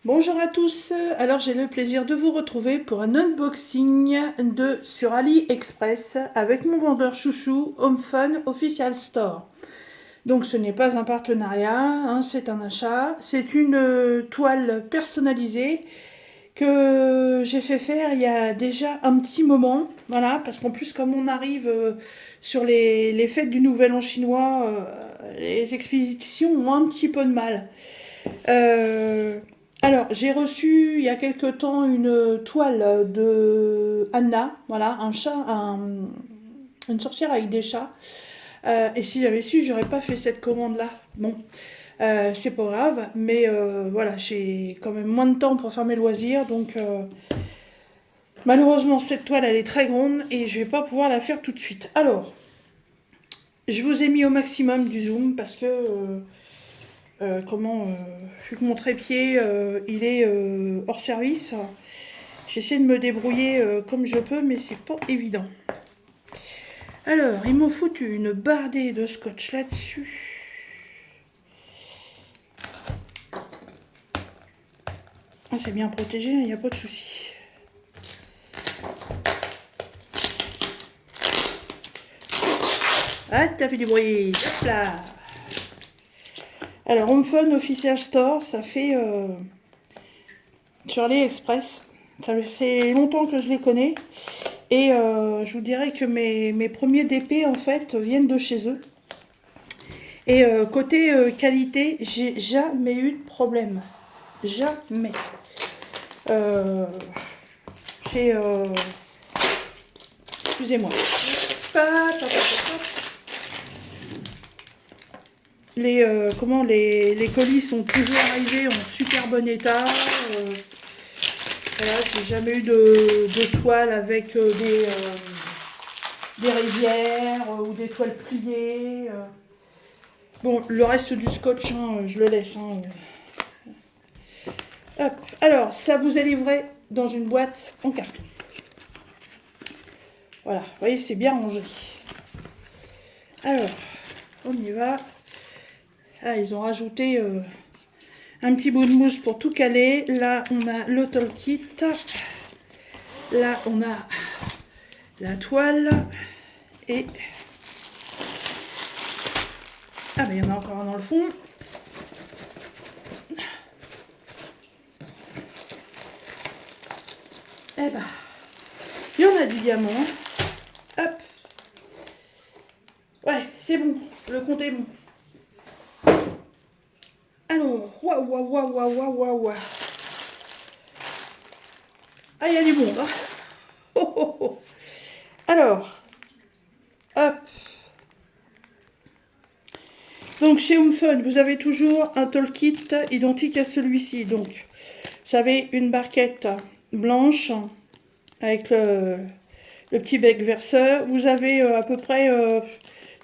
Bonjour à tous, alors j'ai le plaisir de vous retrouver pour un unboxing sur AliExpress avec mon vendeur chouchou HomeFun Official Store. Donc ce n'est pas un partenariat, hein, c'est un achat, c'est une toile personnalisée que j'ai fait faire il y a déjà un petit moment, voilà, parce qu'en plus comme on arrive sur les fêtes du Nouvel An chinois, les expéditions ont un petit peu de mal. Euh, alors, j'ai reçu il y a quelque temps une toile de Anna, voilà, une sorcière avec des chats. Et si j'avais su, j'aurais pas fait cette commande-là. Bon, c'est pas grave, mais voilà, j'ai quand même moins de temps pour faire mes loisirs, donc malheureusement cette toile elle est très grande et je vais pas pouvoir la faire tout de suite. Alors, je vous ai mis au maximum du zoom parce que vu que mon trépied il est hors service, j'essaie de me débrouiller comme je peux, mais c'est pas évident. Alors, ils m'ont foutu une bardée de scotch là-dessus. Ah, c'est bien protégé, il n'y a pas de souci. Ah, t'as fait du bruit. Hop là. Alors, HomeFun Official Store, ça fait sur AliExpress. Ça fait longtemps que je les connais. Et je vous dirais que mes premiers DP, en fait, viennent de chez eux. Et côté qualité, j'ai jamais eu de problème. Jamais. Euh, j'ai... excusez-moi. Les colis sont toujours arrivés en super bon état. Voilà, j'ai jamais eu de toile avec des rivières ou des toiles pliées. Bon, le reste du scotch, hein, je le laisse. Hein. Hop. Alors, ça vous est livré dans une boîte en carton. Voilà, vous voyez, c'est bien rangé. Alors, on y va. Ah, ils ont rajouté un petit bout de mousse pour tout caler. Là, on a le toolkit. Là, on a la toile. Et... ah, mais il y en a encore un dans le fond. Eh ben, il y en a du diamant. Hop. Ouais, c'est bon. Le compte est bon. Alors, waouh, waouh, waouh, waouh, waouh, waouh, waouh. Ah, il y a du monde. Hein. Oh, oh, oh. Alors, hop. Donc, chez HomeFun, vous avez toujours un toolkit identique à celui-ci. Donc, vous avez une barquette blanche avec le petit bec verseur. Vous avez à peu près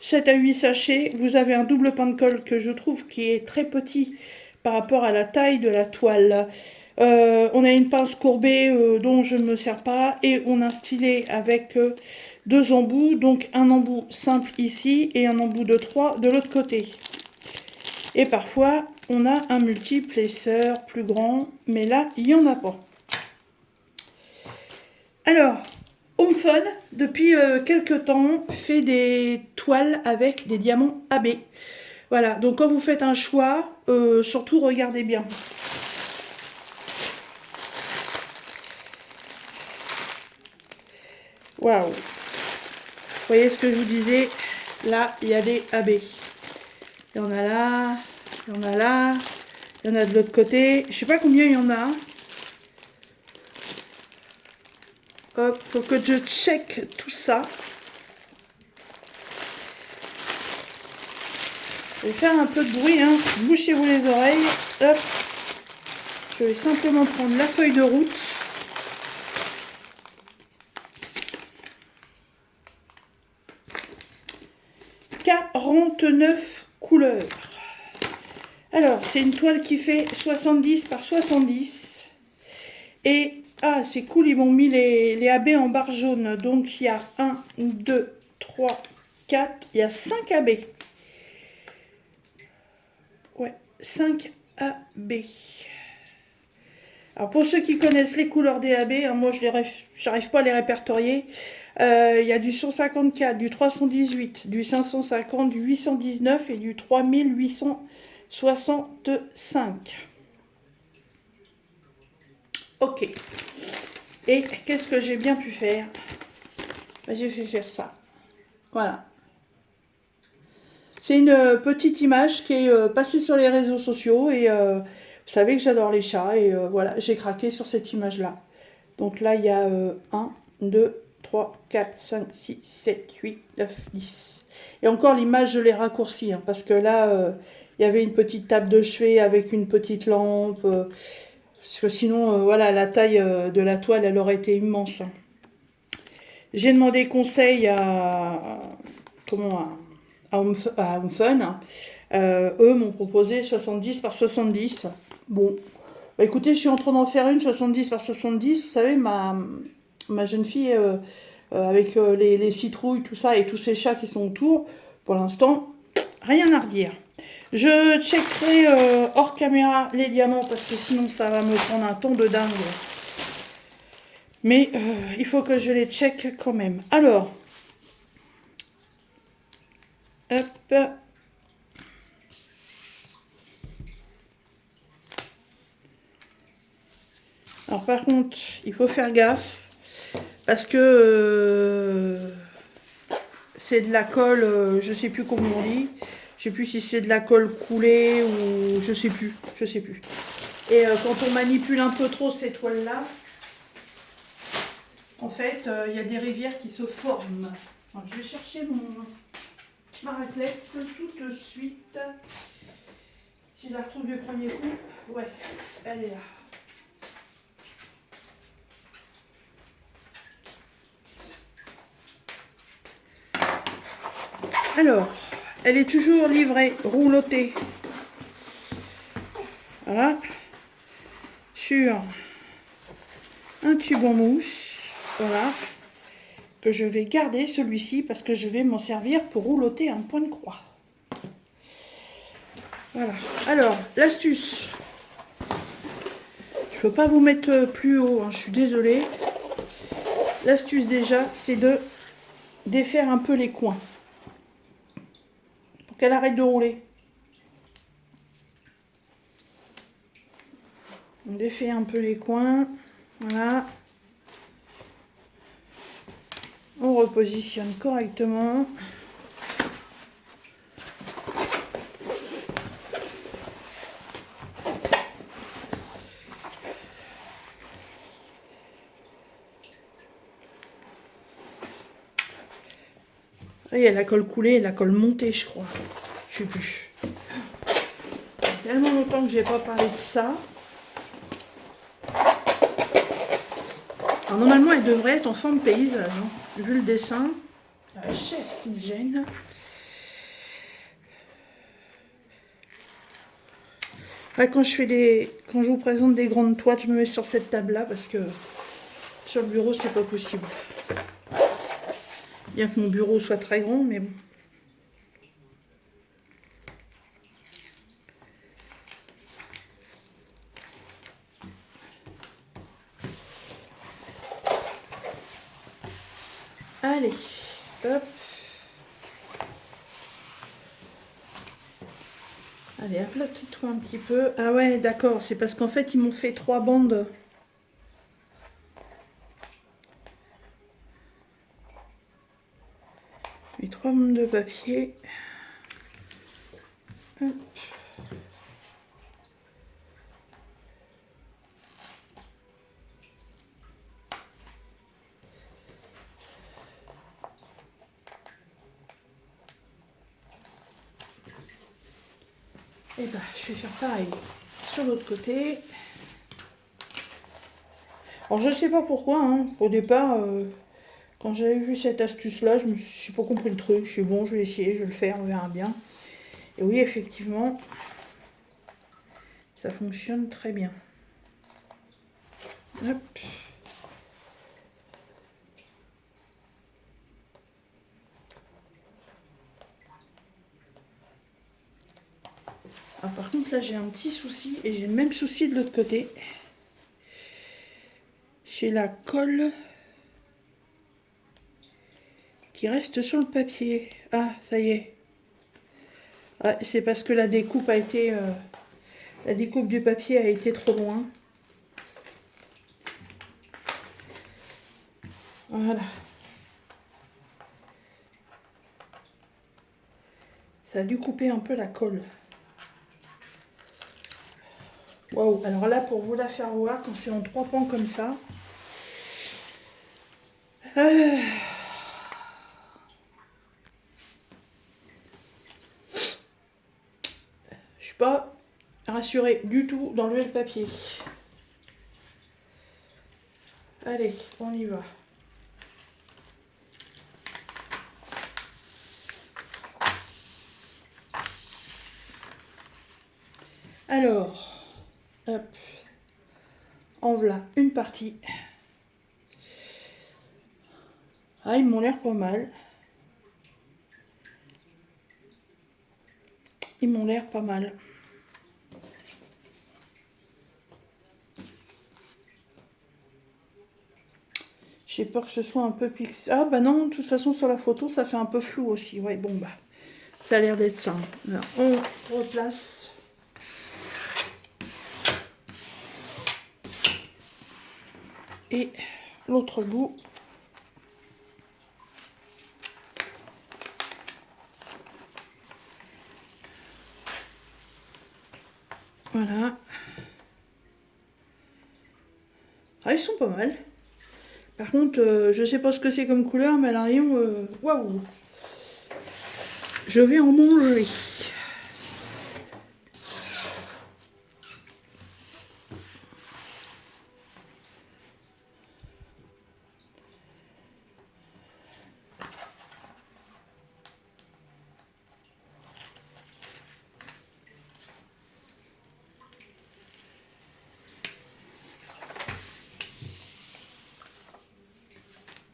7 à 8 sachets. Vous avez un double pain de colle que je trouve qui est très petit par rapport à la taille de la toile. On a une pince courbée dont je ne me sers pas et on a un stylet avec deux embouts, donc un embout simple ici et un embout de 3 de l'autre côté. Et parfois on a un multiplesseur plus grand, mais là il n'y en a pas. Alors, HomeFun, depuis quelques temps, fait des toiles avec des diamants AB. Voilà, donc quand vous faites un choix, surtout regardez bien. Waouh! Vous voyez ce que je vous disais? Là, il y a des AB. Il y en a là, il y en a là, il y en a de l'autre côté. Je sais pas combien il y en a. Hop, faut que je check tout ça. Je vais faire un peu de bruit, hein. Bouchez-vous les oreilles. Hop. Je vais simplement prendre la feuille de route. « 49 couleurs. Alors, c'est une toile qui fait 70 par 70. Et, ah, c'est cool, ils m'ont mis les AB en barre jaune. Donc, il y a 1, 2, 3, 4. Il y a 5 AB. Ouais, 5 AB. Alors pour ceux qui connaissent les couleurs DAB, hein, moi je n'arrive pas à les répertorier. Il y a du 154, du 318, du 550, du 819 et du 3865. Ok. Et qu'est-ce que j'ai bien pu faire? Ben, j'ai fait faire ça. Voilà. C'est une petite image qui est passée sur les réseaux sociaux et vous savez que j'adore les chats et voilà, j'ai craqué sur cette image-là. Donc là, il y a 1, 2, 3, 4, 5, 6, 7, 8, 9, 10. Et encore, l'image, je l'ai raccourcie hein, parce que là, il y avait une petite table de chevet avec une petite lampe. Parce que sinon, voilà, la taille de la toile, elle aurait été immense. Hein. J'ai demandé conseil à Home Fun. Hein. Eux m'ont proposé 70 par 70. Bon, bah écoutez, je suis en train d'en faire une 70 par 70. Vous savez, ma jeune fille, avec les citrouilles, tout ça, et tous ces chats qui sont autour, pour l'instant, rien à redire. Je checkerai hors caméra les diamants, parce que sinon ça va me prendre un ton de dingue. Mais il faut que je les check quand même. Alors, hop. Alors par contre, il faut faire gaffe parce que c'est de la colle, je sais plus comment on dit. Je sais plus si c'est de la colle coulée ou je sais plus. Et quand on manipule un peu trop ces toiles-là, en fait, il y a des rivières qui se forment. Alors, je vais chercher ma raclette tout de suite. Si je la retrouve du premier coup, ouais, elle est là. Alors, elle est toujours livrée, roulottée. Voilà. Sur un tube en mousse. Voilà. Que je vais garder celui-ci parce que je vais m'en servir pour roulotter un point de croix. Voilà. Alors, l'astuce. Je peux pas vous mettre plus haut, hein, je suis désolée. L'astuce déjà, c'est de défaire un peu les coins. Pour qu'elle arrête de rouler. On défait un peu les coins. Voilà. On repositionne correctement. Il y a la colle coulée et la colle montée, je crois. Je sais plus. Il y a tellement longtemps que j'ai pas parlé de ça. Alors normalement, elle devrait être en forme paysage, hein, vu le dessin. La chaise qui me gêne. Après, quand je vous présente des grandes toiles, je me mets sur cette table-là parce que sur le bureau, c'est pas possible. Bien que mon bureau soit très grand, mais bon. Allez, hop. Allez, aplatis-toi un petit peu. Ah ouais, d'accord, c'est parce qu'en fait, ils m'ont fait 3 bandes. Les 3 bandes de papier. Hop. Et bah, je vais faire pareil sur l'autre côté. Alors, je sais pas pourquoi, hein. Au départ, quand j'avais vu cette astuce-là, je suis pas compris le truc. Je suis bon, je vais essayer, je vais le faire, on verra bien. Et oui, effectivement, ça fonctionne très bien. Hop. Ah, par contre, là, j'ai un petit souci, et j'ai le même souci de l'autre côté. J'ai la colle qui reste sur le papier. Ah, ça y est. Ouais, c'est parce que la découpe a été... la découpe du papier a été trop loin. Voilà. Ça a dû couper un peu la colle. Waouh. Alors là, pour vous la faire voir, quand c'est en 3 pans comme ça... Je suis pas rassurée du tout d'enlever le papier. Allez, on y va. Alors, hop, en voilà une partie. Ah, ils m'ont l'air pas mal. Ils m'ont l'air pas mal. J'ai peur que ce soit un peu pixel. Ah bah non, de toute façon sur la photo ça fait un peu flou aussi. Ouais, bon bah, ça a l'air d'être ça. Alors, on replace. Et l'autre bout. Voilà. Ah, ils sont pas mal. Par contre, je sais pas ce que c'est comme couleur, mais là, waouh! Je vais en manger.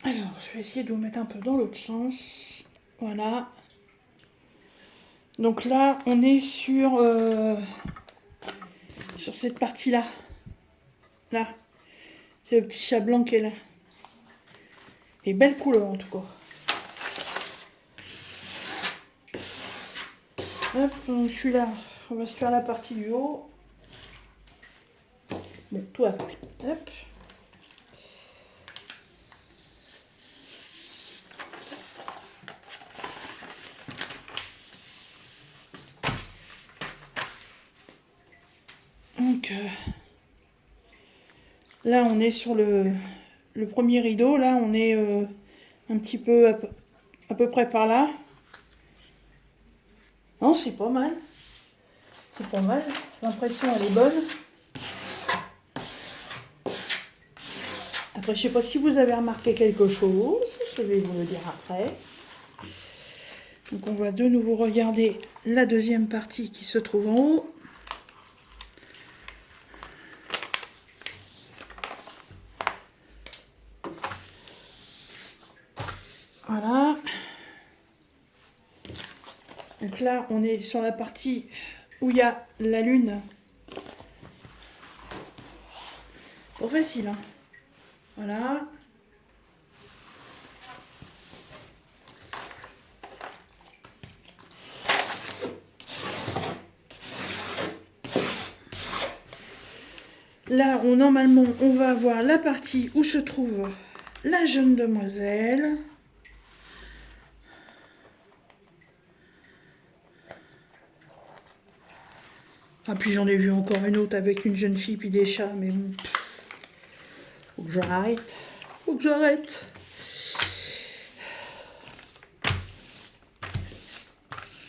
Alors, je vais essayer de vous mettre un peu dans l'autre sens. Voilà. Donc là, on est sur cette partie-là. Là. C'est le petit chat blanc qui est là. Et belle couleur en tout cas. Hop, donc je suis là. On va se faire la partie du haut. Bon, tout après. Hop. Donc là, on est sur le premier rideau. Là, on est un petit peu à peu près par là. Non, c'est pas mal. C'est pas mal. L'impression, elle est bonne. Après, je sais pas si vous avez remarqué quelque chose. Je vais vous le dire après. Donc, on va de nouveau regarder la deuxième partie qui se trouve en haut. Voilà. Donc là, on est sur la partie où il y a la lune. Pas facile, hein. Voilà. Là, normalement, on va avoir la partie où se trouve la jeune demoiselle. Ah, puis j'en ai vu encore une autre avec une jeune fille puis des chats, mais bon. Faut que j'arrête. Faut que j'arrête.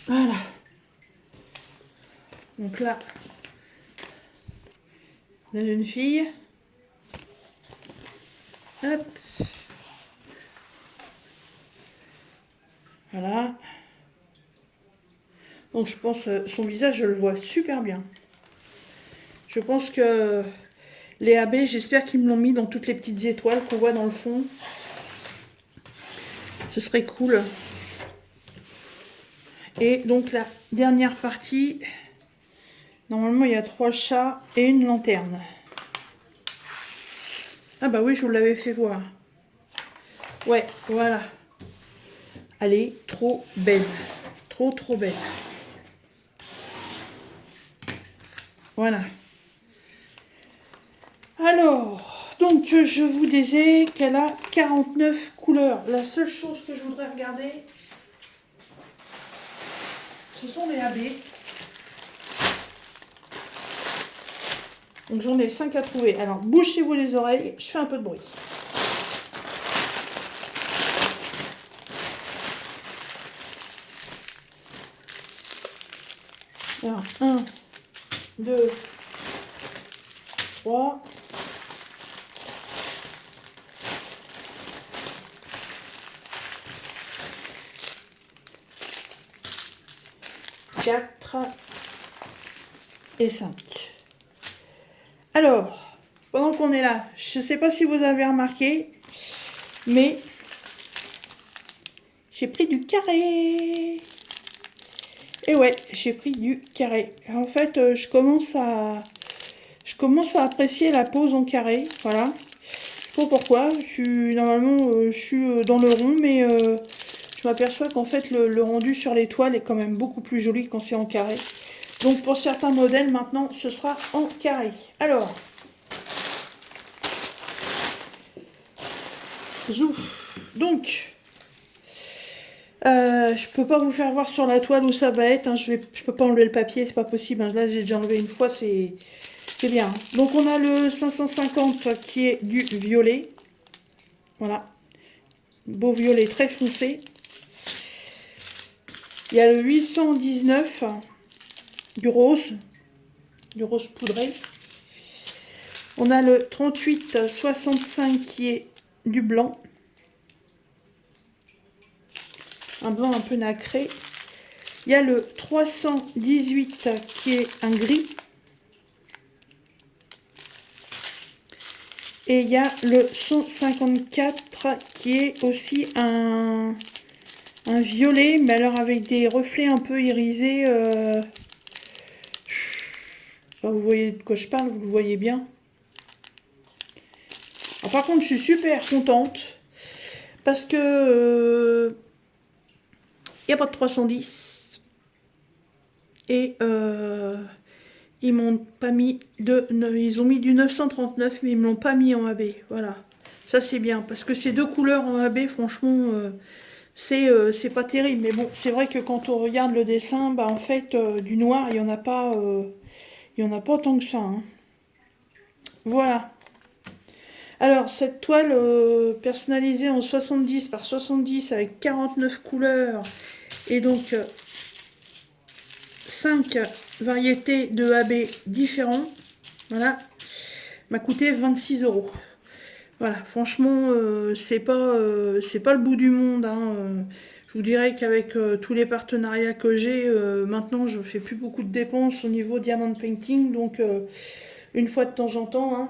Voilà. Donc là, la jeune fille. Hop. Voilà. Donc je pense son visage, je le vois super bien. Je pense que les AB, j'espère qu'ils me l'ont mis dans toutes les petites étoiles qu'on voit dans le fond. Ce serait cool. Et donc la dernière partie, normalement il y a 3 chats et une lanterne. Ah bah oui, je vous l'avais fait voir. Ouais, voilà. Elle est trop belle. Trop, trop belle. Voilà. Alors, donc je vous disais qu'elle a 49 couleurs. La seule chose que je voudrais regarder, ce sont les AB. Donc j'en ai 5 à trouver. Alors bouchez-vous les oreilles, je fais un peu de bruit. Alors, 1, 2, 3. 4 et 5. Alors, pendant qu'on est là, je ne sais pas si vous avez remarqué, mais j'ai pris du carré. Et ouais, j'ai pris du carré. En fait, je commence à apprécier la pose en carré. Voilà. Je sais pas pourquoi. Normalement, je suis dans le rond, mais je m'aperçois qu'en fait, le rendu sur les toiles est quand même beaucoup plus joli quand c'est en carré. Donc, pour certains modèles, maintenant, ce sera en carré. Alors, zouf. Donc, je peux pas vous faire voir sur la toile où ça va être. Hein. Je peux pas enlever le papier, c'est pas possible. Hein. Là, j'ai déjà enlevé une fois, c'est bien. Hein. Donc, on a le 550 qui est du violet. Voilà. Beau violet très foncé. Il y a le 819 du rose poudré. On a le 3865 qui est du blanc. Un blanc un peu nacré. Il y a le 318 qui est un gris. Et il y a le 154 qui est aussi un violet, mais alors avec des reflets un peu irisés. Vous voyez de quoi je parle, vous le voyez bien. Alors, par contre, je suis super contente parce que il n'y a pas de 310 et ils m'ont pas mis ils ont mis du 939, mais ils me l'ont pas mis en AB. Voilà, ça c'est bien parce que ces deux couleurs en AB, franchement, c'est pas terrible. Mais bon, c'est vrai que quand on regarde le dessin, bah en fait, du noir, il y en a pas tant que ça. Hein. Voilà. Alors, cette toile personnalisée en 70 par 70 avec 49 couleurs et donc 5 variétés de AB différents, voilà, m'a coûté 26 €. Voilà, franchement, c'est pas le bout du monde. Hein. Je vous dirais qu'avec tous les partenariats que j'ai, maintenant, je fais plus beaucoup de dépenses au niveau diamond painting, donc une fois de temps en temps, hein,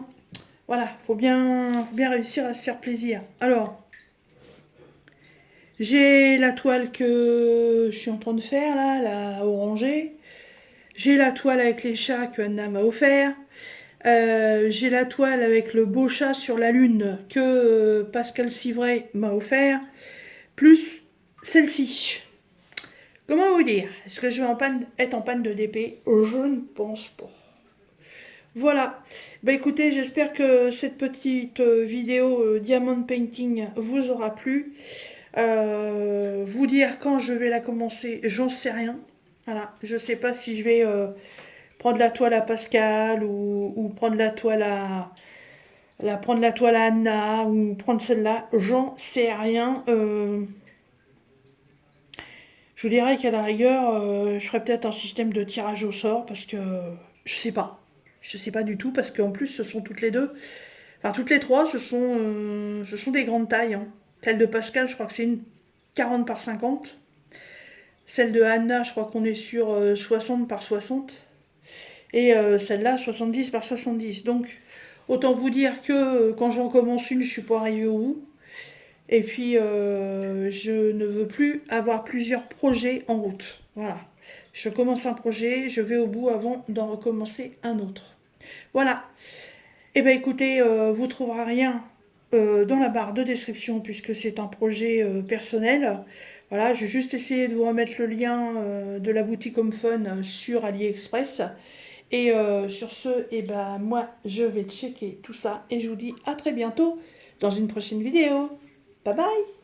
voilà, faut bien réussir à se faire plaisir. Alors, j'ai la toile que je suis en train de faire, là, la orangée. J'ai la toile avec les chats que Anna m'a offert. J'ai la toile avec le beau chat sur la lune que Pascal Civray m'a offert. Plus celle-ci. Comment vous dire? Est-ce que je vais être en panne de DP? Je ne pense pas. Voilà. Bah écoutez, j'espère que cette petite vidéo Diamond Painting vous aura plu. Vous dire quand je vais la commencer, j'en sais rien. Voilà. Je sais pas si je vais prendre la toile à Pascal ou prendre la toile prendre la toile à Anna ou prendre celle-là. J'en sais rien. Je vous dirais qu'à la rigueur, je ferais peut-être un système de tirage au sort parce que je sais pas. Je sais pas du tout parce qu'en plus ce sont toutes les deux, enfin toutes les trois, ce sont des grandes tailles. Hein. Celle de Pascal, je crois que c'est une 40 par 50. Celle de Anna, je crois qu'on est sur 60 par 60. Et celle-là, 70 par 70. Donc autant vous dire que quand j'en commence une, je suis pas arrivée au bout. Et puis, je ne veux plus avoir plusieurs projets en route. Voilà. Je commence un projet, je vais au bout avant d'en recommencer un autre. Voilà. Eh bien écoutez, vous trouverez rien dans la barre de description puisque c'est un projet personnel. Voilà, j'ai juste essayé de vous remettre le lien de la boutique Home Fun sur AliExpress. Et sur ce, eh ben, moi, je vais checker tout ça et je vous dis à très bientôt dans une prochaine vidéo. Bye bye!